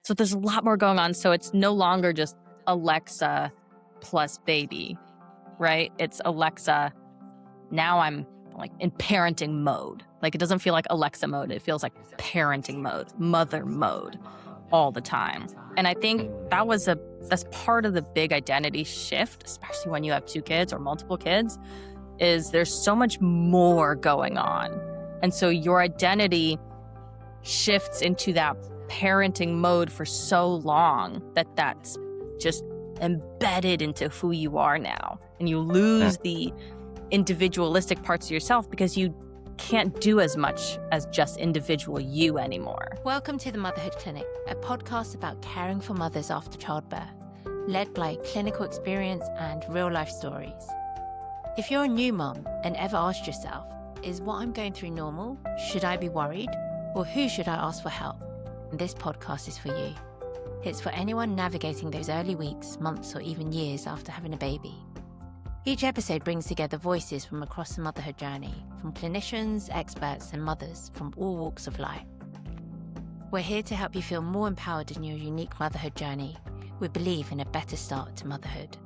So there's a lot more going on. So it's no longer just Alexa plus baby, right? It's Alexa. Now I'm like in parenting mode. Like it doesn't feel like Alexa mode. It feels like parenting mode, mother mode all the time. And I think that's part of the big identity shift, especially when you have 2 kids or multiple kids, is there's so much more going on. And so your identity shifts into that parenting mode for so long that's just embedded into who you are now. And you lose the individualistic parts of yourself because you can't do as much as just individual you anymore. Welcome to the Motherhood Clinic, a podcast about caring for mothers after childbirth, led by clinical experience and real-life stories. If you're a new mom and ever asked yourself, is what I'm going through normal? Should I be worried? Or who should I ask for help? This podcast is for you. It's for anyone navigating those early weeks, months, or even years after having a baby. Each episode brings together voices from across the motherhood journey, from clinicians, experts, and mothers from all walks of life. We're here to help you feel more empowered in your unique motherhood journey. We believe in a better start to motherhood.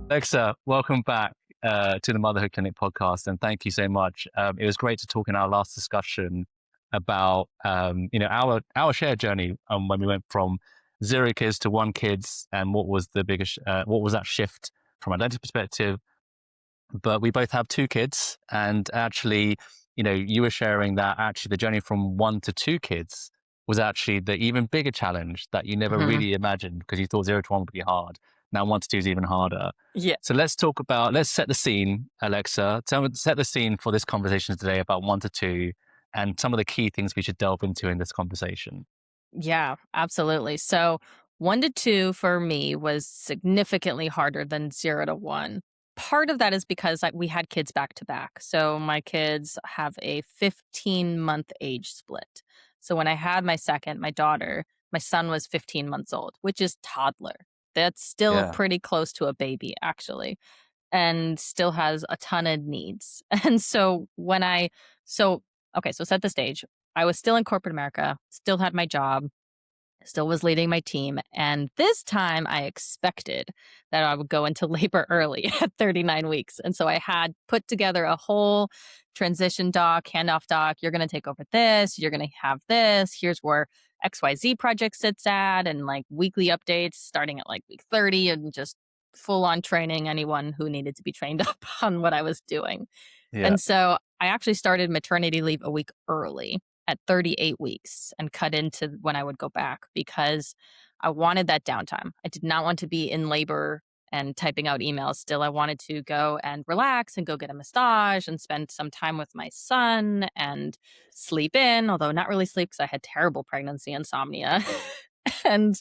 Alexa, welcome back to the Motherhood Clinic podcast, and thank you so much. It was great to talk in our last discussion about our shared journey when we went from 0 kids to 1 kids, and what was that shift from identity perspective. But we both have 2 kids, and actually, you were sharing that actually the journey from 1 to 2 kids was actually the even bigger challenge that you never really imagined, because you thought 0 to 1 would be hard. Now 1 to 2 is even harder. Yeah. So let's set the scene, Alexa. Set the scene for this conversation today about 1 to 2 and some of the key things we should delve into in this conversation. Yeah, absolutely. So 1 to 2 for me was significantly harder than 0 to 1. Part of that is because we had kids back to back. So my kids have a 15-month age split. So when I had my second, my daughter, my son was 15 months old, which is toddler. That's still pretty close to a baby, actually, and still has a ton of needs. And so so set the stage. I was still in corporate America, still had my job, still was leading my team. And this time I expected that I would go into labor early at 39 weeks. And so I had put together a whole transition doc, handoff doc. You're going to take over this. You're going to have this. Here's where XYZ project sits at, and like weekly updates starting at like week 30, and just full on training anyone who needed to be trained up on what I was doing. Yeah. And so I actually started maternity leave a week early at 38 weeks and cut into when I would go back, because I wanted that downtime. I did not want to be in labor and typing out emails still. I wanted to go and relax and go get a massage and spend some time with my son and sleep in, although not really sleep because I had terrible pregnancy insomnia, and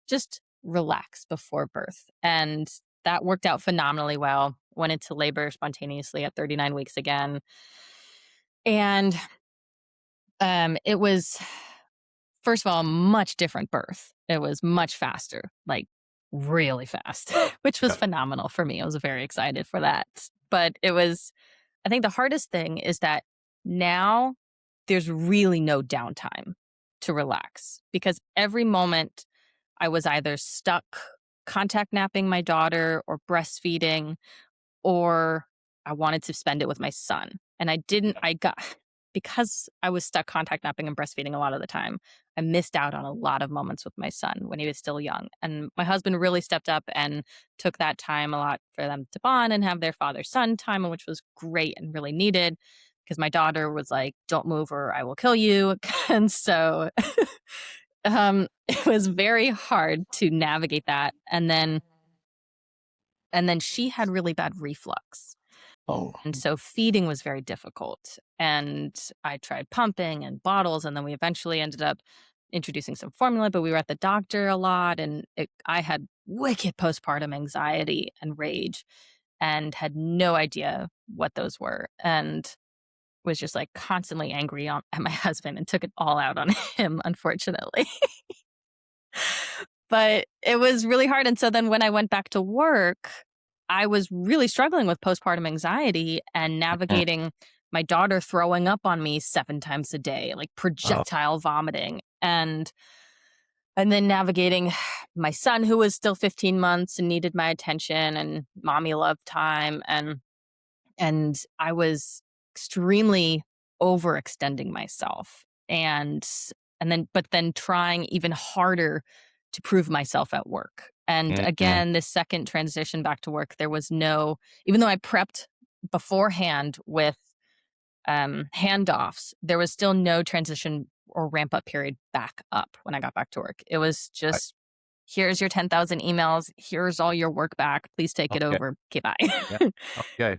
just relax before birth. And that worked out phenomenally well. Went into labor spontaneously at 39 weeks again. And it was, first of all, a much different birth. It was much faster, like really fast, which was phenomenal for me. I was very excited for that. But I think the hardest thing is that now there's really no downtime to relax, because every moment I was either stuck contact napping my daughter or breastfeeding, or I wanted to spend it with my son. And because I was stuck contact napping and breastfeeding a lot of the time, I missed out on a lot of moments with my son when he was still young. And my husband really stepped up and took that time a lot for them to bond and have their father-son time, which was great and really needed, because my daughter was like, don't move or I will kill you. And so it was very hard to navigate that. And then she had really bad reflux. Oh. And so feeding was very difficult. And I tried pumping and bottles, and then we eventually ended up introducing some formula, but we were at the doctor a lot, and I had wicked postpartum anxiety and rage and had no idea what those were, and was just like constantly angry at my husband and took it all out on him, unfortunately. But it was really hard. And so then when I went back to work, I was really struggling with postpartum anxiety and navigating my daughter throwing up on me 7 times a day, like projectile vomiting. And And then navigating my son, who was still 15 months and needed my attention and mommy love time. And I was extremely overextending myself but then trying even harder to prove myself at work. And Mm-hmm. again, this second transition back to work, there was no, even though I prepped beforehand with handoffs, there was still no transition or ramp up period back up when I got back to work. It was Right. just, here's your 10,000 emails. Here's all your work back. Please take it Okay. over. Okay, Yeah. bye. Okay.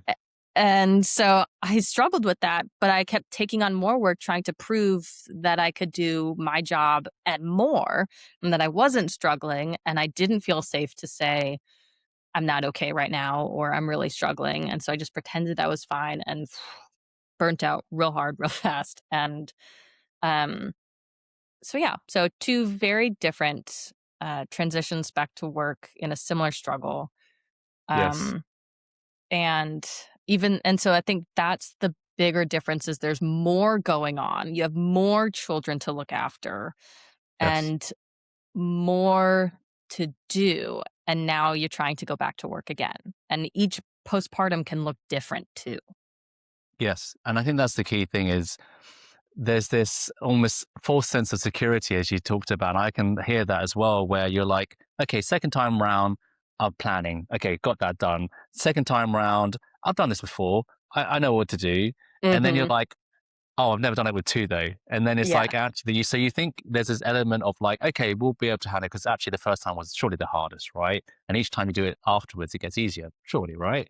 And so I struggled with that, but I kept taking on more work, trying to prove that I could do my job and more, and that I wasn't struggling. And I didn't feel safe to say, I'm not okay right now, or I'm really struggling. And so I just pretended I was fine and burnt out real hard, real fast. And um, so, yeah, so two very different transitions back to work in a similar struggle. Yes. Um, And so I think that's the bigger difference is there's more going on. You have more children to look after Yes. and more to do. And now you're trying to go back to work again. And each postpartum can look different too. Yes. And I think that's the key thing is there's this almost false sense of security as you talked about. I can hear that as well, where you're like, okay, second time round, I'm planning. Okay, got that done. Second time round, I've done this before. I know what to do. And then you're Hmm. like, oh, I've never done it with two though. And then it's Yeah. like actually, so you think there's this element of like, okay, we'll be able to handle it because actually the first time was surely the hardest, right? And each time you do it afterwards, it gets easier, surely, right?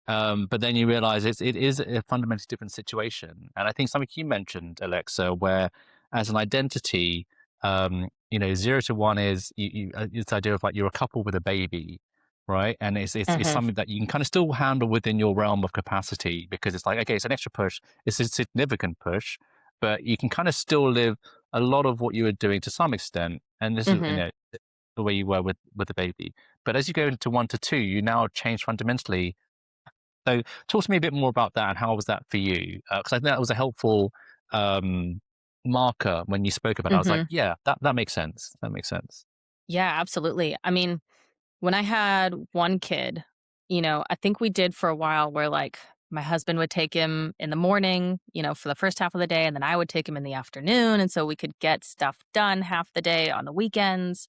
But then you realize it is a fundamentally different situation. And I think something you mentioned, Alexa, where as an identity, 0 to 1 is this idea of like you're a couple with a baby, right? And it's Hmm. something that you can kind of still handle within your realm of capacity because it's like, okay, it's an extra push, it's a significant push, but you can kind of still live a lot of what you were doing to some extent. And this is, Hmm. the way you were with the baby. But as you go into 1 to 2, you now change fundamentally. So talk to me a bit more about that and how was that for you? Because I think that was a helpful um, marker when you spoke about it. I was like, Hmm. yeah, that makes sense. That makes sense. Yeah, absolutely. I mean, when I had one kid, I think we did for a while where like my husband would take him in the morning, for the first half of the day, and then I would take him in the afternoon. And so we could get stuff done half the day on the weekends.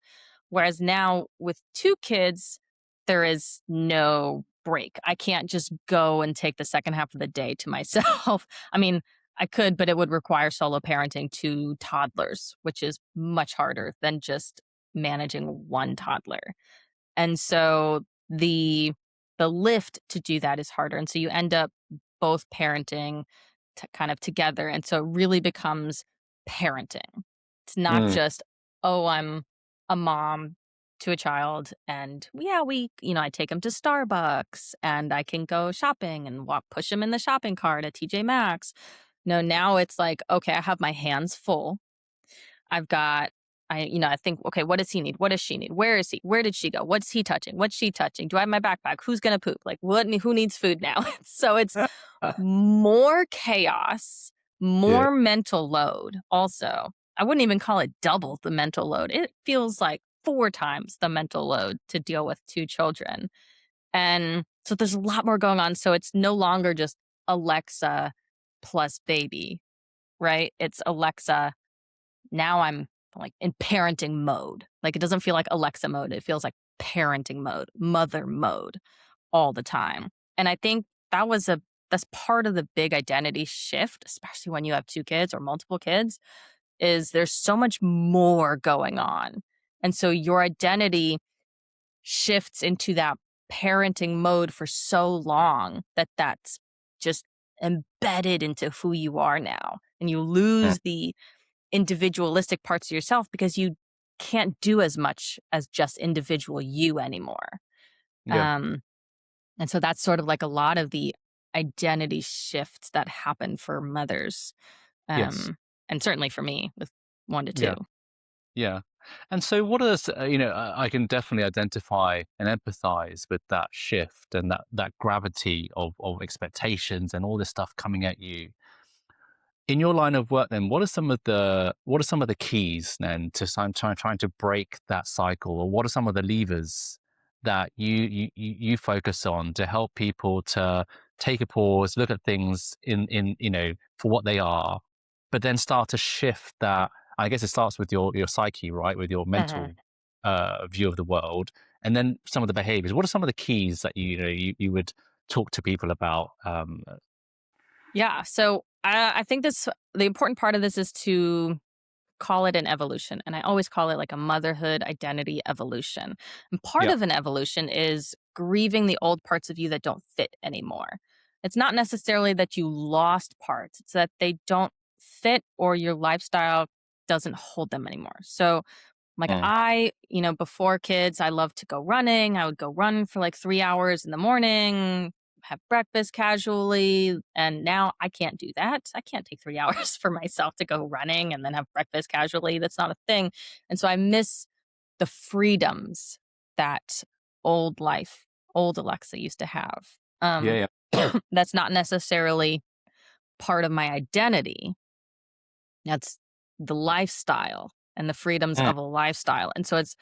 Whereas now with two kids, there is no break. I can't just go and take the second half of the day to myself. I mean, I could, but it would require solo parenting two toddlers, which is much harder than just managing one toddler. And so the lift to do that is harder. And so you end up both parenting kind of together. And so it really becomes parenting. It's not Mm, just, oh, I'm a mom to a child and yeah, I take him to Starbucks and I can go shopping and push him in the shopping cart at TJ Maxx. No, now it's like, okay, I have my hands full. I've got I think, okay, what does he need? What does she need? Where is he? Where did she go? What's he touching? What's she touching? Do I have my backpack? Who's gonna poop? Like who needs food now? So it's more chaos, yeah. more mental load also. I wouldn't even call it double the mental load. It feels like 4 times the mental load to deal with 2 children. And so there's a lot more going on. So it's no longer just Alexa plus baby, right? It's Alexa, now I'm like in parenting mode. Like it doesn't feel like Alexa mode. It feels like parenting mode, mother mode all the time. And I think that's part of the big identity shift, especially when you have 2 kids or multiple kids, is there's so much more going on. And so your identity shifts into that parenting mode for so long that that's just embedded into who you are now. And you Mm, lose the individualistic parts of yourself because you can't do as much as just individual you anymore. yeah. Um, and so that's sort of like a lot of the identity shifts that happen for mothers. Yes. Um, and certainly for me with 1 to 2. Yeah. Yeah. And so what is, I can definitely identify and empathize with that shift and that gravity of expectations and all this stuff coming at you. in your line of work, then, what are some of the keys then to trying to break that cycle, or what are some of the levers that you focus on to help people to take a pause, look at things in for what they are, but then start to shift that. I guess it starts with your psyche, right, with your Mhm. mental view of the world, and then some of the behaviors. What are some of the keys that you would talk to people about? Yeah. So I think the important part of this is to call it an evolution. And I always call it like a motherhood identity evolution. And part Yeah. of an evolution is grieving the old parts of you that don't fit anymore. It's not necessarily that you lost parts, it's that they don't fit or your lifestyle doesn't hold them anymore. So, like Mm. before kids, I loved to go running. I would go run for like 3 hours in the morning, have breakfast casually. And now I can't do that. I can't take 3 hours for myself to go running and then have breakfast casually. That's not a thing. And so I miss the freedoms that old life, old Alexa used to have. Yeah, Um, yeah. that's not necessarily part of my identity. That's the lifestyle and the freedoms Mm. of a lifestyle. And so it's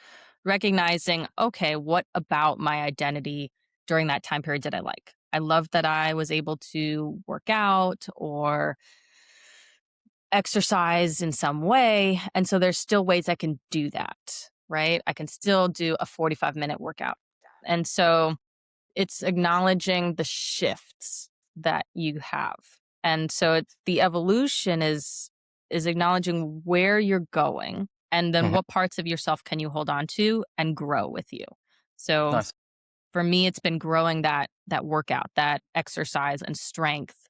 recognizing, okay, what about my identity during that time period did I like? I loved that I was able to work out or exercise in some way. And so there's still ways I can do that, right? I can still do a 45-minute workout. And so it's acknowledging the shifts that you have. And so it's the evolution is acknowledging where you're going and then Mhm. what parts of yourself can you hold on to and grow with you. So Nice. for me it's been growing that workout, that exercise and strength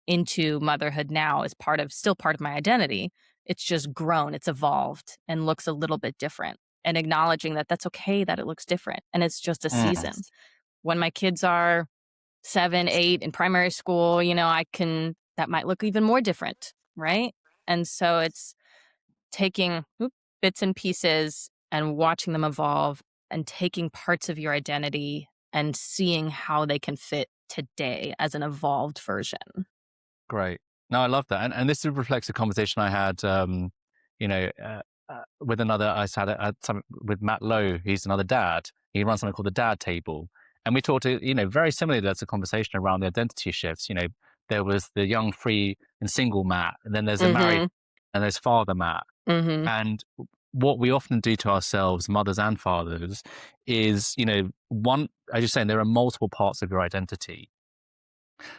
into motherhood now is still part of my identity. It's just grown, it's evolved and looks a little bit different and acknowledging that that's okay that it looks different and it's just a Mm. season. When my kids are 7, 8 in primary school, that might look even more different, right? And so it's taking bits and pieces and watching them evolve and taking parts of your identity and seeing how they can fit today as an evolved version. Great. No, I love that, and this reflects a conversation I had, you know, with another. I had some with Matt Lowe. He's another dad. He runs something called the Dad Table, and we talked. Very similarly. There's a conversation around the identity shifts. There was the young, free, and single Matt, and then there's a married, Mhm. and there's father Matt. Mhm. And what we often do to ourselves, mothers and fathers, is one. As you're saying, there are multiple parts of your identity,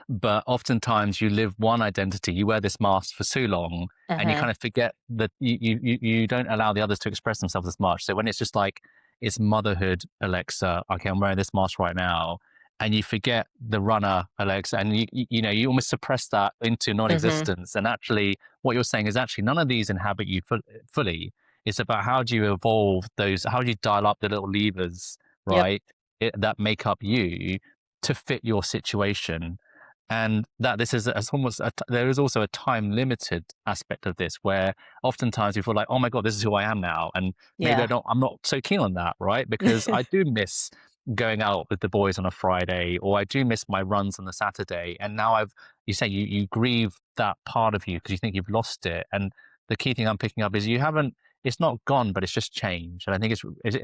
but oftentimes you live one identity. You wear this mask for so long, and you Uh-huh. kind of forget that you don't allow the others to express themselves as much. So when it's just like it's motherhood, Alexa. Okay, I'm wearing this mask right now, and you forget the runner, Alexa, and you almost suppress that into Mhm. non-existence. And actually, what you're saying is actually none of these inhabit you fully. It's about how do you evolve those? How do you dial up the little levers, Yep. right, that make up you to fit your situation, and that this is almost there is also a time limited aspect of this where oftentimes you feel like, oh my god, this is who I am now, and maybe Yeah. I'm not so keen on that, right? Because I do miss going out with the boys on a Friday, or I do miss my runs on the Saturday, and now you say you grieve that part of you because you think you've lost it. And the key thing I'm picking up is you haven't, it's not gone, but it's just changed. And I think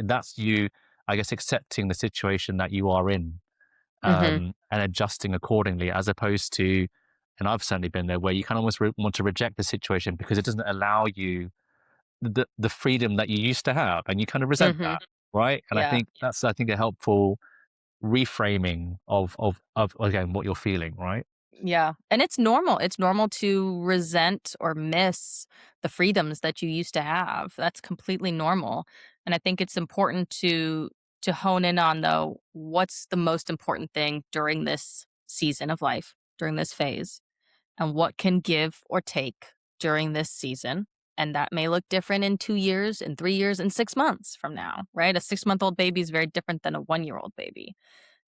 that's you, I guess, accepting the situation that you are in, Mhm. and adjusting accordingly, as opposed to, and I've certainly been there, where you kind of almost want to reject the situation because it doesn't allow you the freedom that you used to have, and you kind of resent Mhm. that, right? And I Yeah. think that's a helpful reframing of again what you're feeling, right? Yeah. And it's normal. It's normal to resent or miss the freedoms that you used to have. That's completely normal. And I think it's important to hone in on though what's the most important thing during this season of life, during this phase, and what can give or take during this season. And that may look different in 2 years, in 3 years, in 6 months from now, right? A 6-month-old baby is very different than a 1-year-old baby.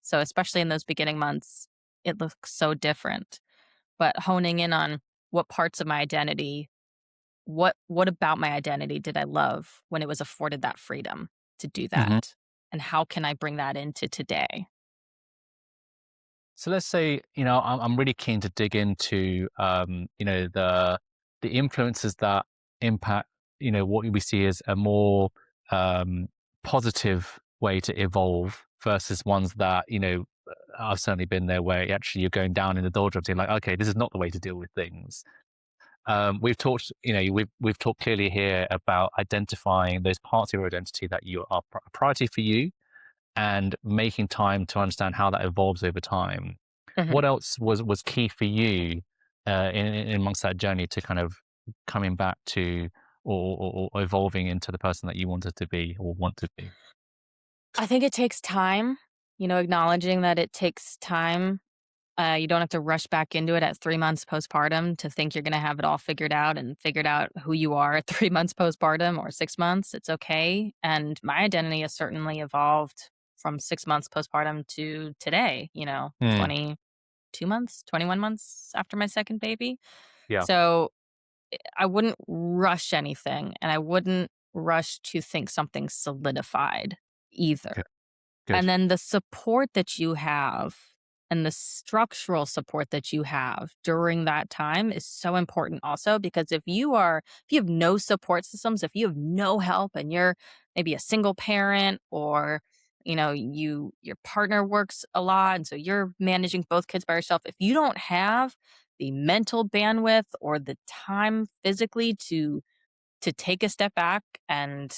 So especially in those beginning months, it looks so different. But honing in on what parts of my identity, what about my identity did I love when it was afforded that freedom to do Hmm. that? And how can I bring that into today? So let's say I'm really keen to dig into the the influences that impact, what we see as a more um, positive way to evolve versus ones that, I've certainly been there where actually you're going down in the doldrums. You're like, okay, this is not the way to deal with things. We've talked, we've talked clearly here about identifying those parts of your identity that you are a priority for you, and making time to understand how that evolves over time. Mhm. What else was key for you in amongst that journey to kind of coming back to, or evolving into the person that you wanted to be or want to be? I think it takes time, acknowledging that it takes time. You don't have to rush back into it at 3 months postpartum to think you're gonna have it all figured out and figured out who you are at 3 months postpartum or 6 months. It's okay, and my identity has certainly evolved from 6 months postpartum to today, Mm, 22 months, 21 months after my second baby. yeah, So, I wouldn't rush anything, and I wouldn't rush to think something's solidified either. good, And good. then the support that you have and the structural support that you have during that time is so important also, because if you have no support systems, if you have no help and you're maybe a single parent, or your partner works a lot and so you're managing both kids by yourself, if you don't have the mental bandwidth or the time physically to take a step back and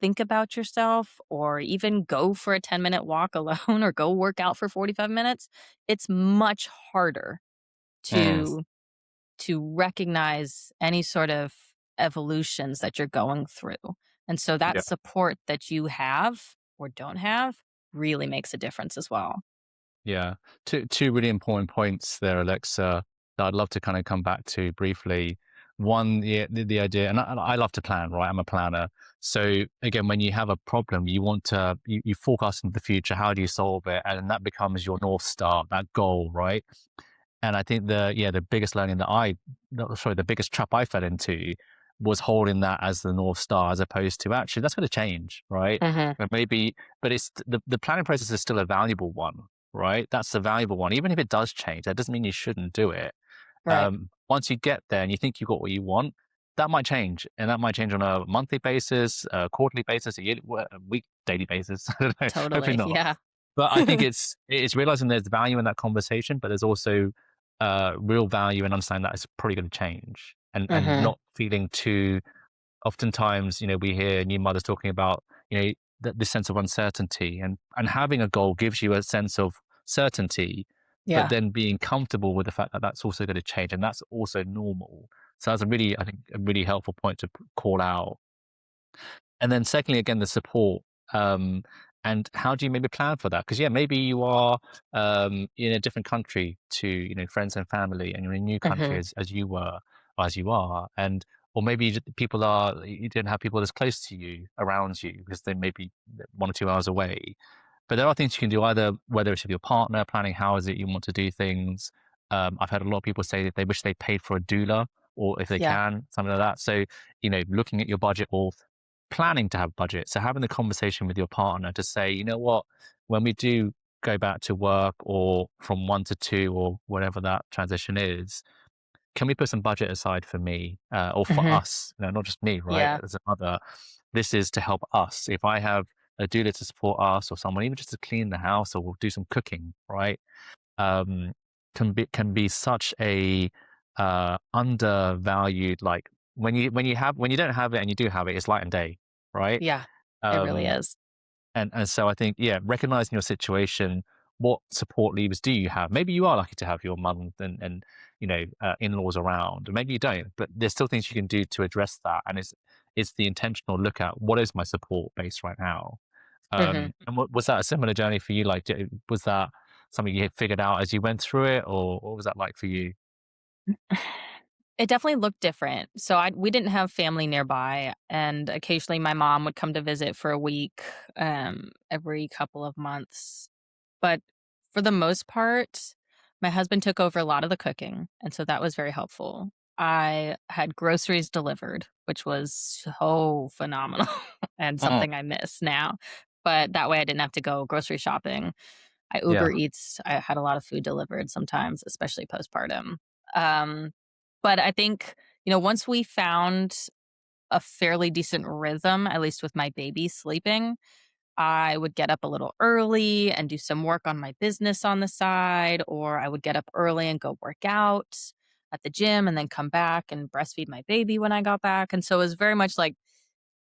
think about yourself, or even go for a 10-minute walk alone or go work out for 45 minutes, it's much harder Mm, to recognize any sort of evolutions that you're going through. And so that yeah. support that you have or don't have really makes a difference as well. Yeah, two really important points there, Alexa, that I'd love to kind of come back to briefly. One, the idea, and I love to plan, right? I'm a planner. So again, when you have a problem, you want to you forecast into the future. How do you solve it? And that becomes your north star, that goal, right? And I think the biggest learning that the biggest trap I fell into was holding that as the North Star, as opposed to actually that's going to change, right? Hmm. But maybe, but it's the planning process is still a valuable one, right? That's a valuable one. Even if it does change, that doesn't mean you shouldn't do it. Right. Once you get there and you think you got what you want, that might change, and that might change on a monthly basis, a quarterly basis, a yearly, a week, daily basis. I don't know. Hopefully Totally. not. Yeah. But I think it's realizing there's value in that conversation, but there's also real value in understanding that it's probably going to change, and Hmm. not feeling too. Oftentimes, we hear new mothers talking about this sense of uncertainty, and having a goal gives you a sense of certainty, but Yeah. then being comfortable with the fact that that's also going to change, and that's also normal. So that's I think, a really helpful point to call out. And then secondly, again, the support. Um, and how do you maybe plan for that? Because yeah, maybe you are in a different country to friends and family, and you're in a new country Hmm. as you were, or as you are, and or maybe people are you didn't have people as close to you around you because they may be 1 or 2 hours away. But there are things you can do, either whether it's with your partner, planning how is it you want to do things. I've had a lot of people say that they wish they paid for a doula, or if they Yeah. can, something like that. So looking at your budget, or planning to have budget. So having the conversation with your partner to say, you know what, when we do go back to work, or from 1 to 2, or whatever that transition is, can we put some budget aside for me, or for Hmm. us? Not just me, right? Yeah. As a mother, this is to help us. If I have a doula to support us, or someone even just to clean the house, or we'll do some cooking, right? Um, can be such a undervalued, like when you don't have it and you do have it, it's light and day, right? Yeah. It really Um, is. and so I think, yeah, recognizing your situation, what support levers do you have? Maybe you are lucky to have your mum and in-laws around, and maybe you don't, but there's still things you can do to address that. And it's the intentional look at what is my support base right now. Hmm. And was that a similar journey for you? Like, was that something you had figured out as you went through it, or what was that like for you? It definitely looked different. So we didn't have family nearby, and occasionally my mom would come to visit for a week, every couple of months. But for the most part, my husband took over a lot of the cooking, and so that was very helpful. I had groceries delivered, which was so phenomenal and Mm, something I miss now. But that way I didn't have to go grocery shopping. I yeah. Uber Eats. I had a lot of food delivered sometimes, especially postpartum. Um, but I think, once we found a fairly decent rhythm, at least with my baby sleeping, I would get up a little early and do some work on my business on the side, or I would get up early and go work out at the gym and then come back and breastfeed my baby when I got back. And so it was very much like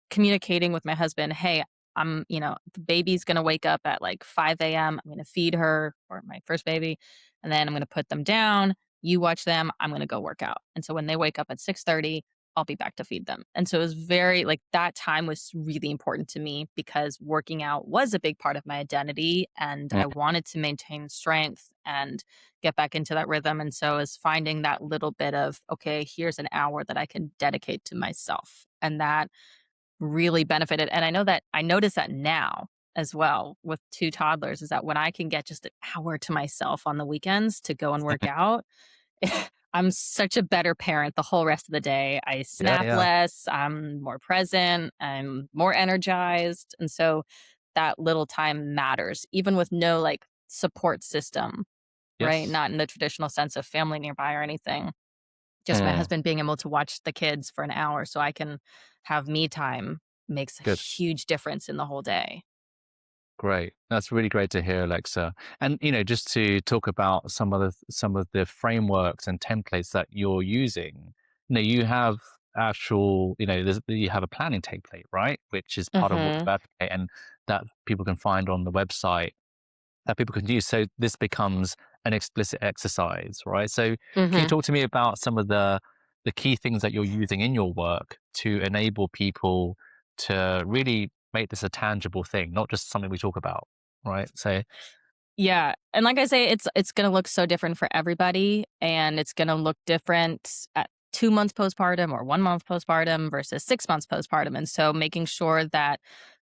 communicating with my husband, "Hey, the baby's gonna wake up at like 5 a.m. I'm gonna feed her or my first baby, and then I'm gonna put them down. You watch them. I'm gonna go work out. And so when they wake up at 6:30, I'll be back to feed them." And so it was very like that time was really important to me because working out was a big part of my identity and Mm. I wanted to maintain strength and get back into that rhythm. And so is finding that little bit of, okay, here's an hour that I can dedicate to myself. And that really benefited, and I know that I notice that now as well with 2 toddlers, is that when I can get just an hour to myself on the weekends to go and work out, I'm such a better parent the whole rest of the day. I Yeah, snap yeah. less, I'm more present, I'm more energized, and so that little time matters, even with no, like, support system, right? Yes. Not in the traditional sense of family nearby or anything. Just my Mm, husband being able to watch the kids for an hour so I can have me time makes a good. huge difference in the whole day. Great. That's really great to hear, Alexa. And just to talk about some of the frameworks and templates that you're using. You have actual, you have a planning template, right? Which is part of what Mhm. you advocate, and that people can find on the website that people can use. So this becomes an explicit exercise, right? So can you Mhm. talk to me about some of the key things that you're using in your work to enable people to really make this a tangible thing, not just something we talk about, right? So Yeah, and like I say, it's gonna look so different for everybody, and it's gonna look different at 2 months postpartum or 1 month postpartum versus 6 months postpartum, and so making sure that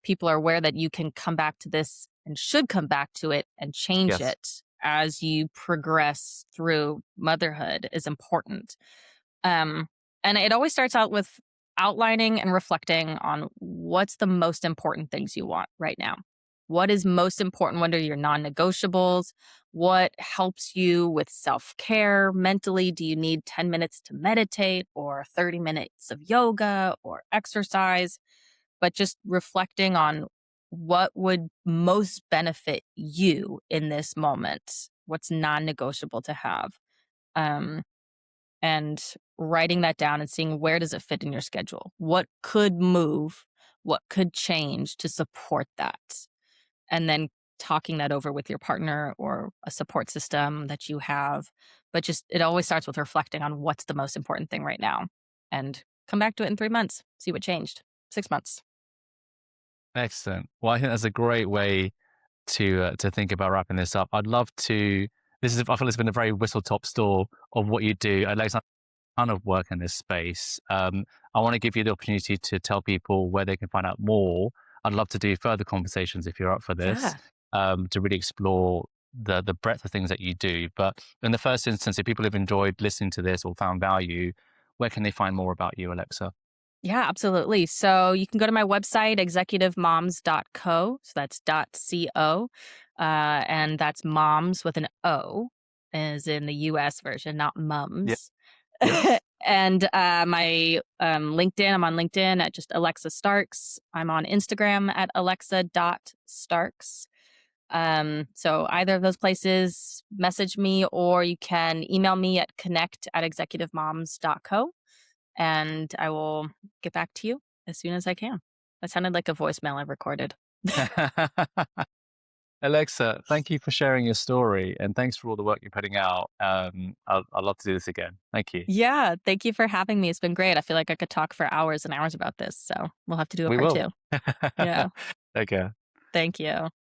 people are aware that you can come back to this and should come back to it and change yes, it as you progress through motherhood is important. Um, and it always starts out with outlining and reflecting on what's the most important things you want right now. What is most important? What are your non negotiables? What helps you with self care mentally? Do you need 10 minutes to meditate or 30 minutes of yoga or exercise? But just reflecting on what would most benefit you in this moment. What's non negotiable to have? Um, and writing that down and seeing where does it fit in your schedule? What could move? What could change to support that? And then talking that over with your partner or a support system that you have. But just it always starts with reflecting on what's the most important thing right now and come back to it in 3 months, see what changed. 6 months. excellent. Well, I think that's a great way to think about wrapping this up. I'd love to. I feel it's been a very whistle top tour of what you do. I'd like ton of work in this space. I want to give you the opportunity to tell people where they can find out more. I'd love to do further conversations if you're up for this, Yeah. to really explore the breadth of things that you do. But in the first instance, if people have enjoyed listening to this or found value, where can they find more about you, Alexa? Yeah, absolutely. So you can go to my website, executivemoms.co. So that's .co. And that's moms with an O, as in the US version, not Yeah. mums. Yes. And my LinkedIn, I'm on LinkedIn at just Alexa Starks. I'm on Instagram at alexa.starks. So either of those places, message me or you can email me at connect@executivemoms.co and I will get back to you as soon as I can. That sounded like a voicemail I recorded. Alexa, thank you for sharing your story, and thanks for all the work you're putting out. I'd love to do this again. Thank you. Yeah, thank you for having me. It's been great. I feel like I could talk for hours and hours about this, so we'll have to do a We part will. 2. Yeah, Take care. thank you.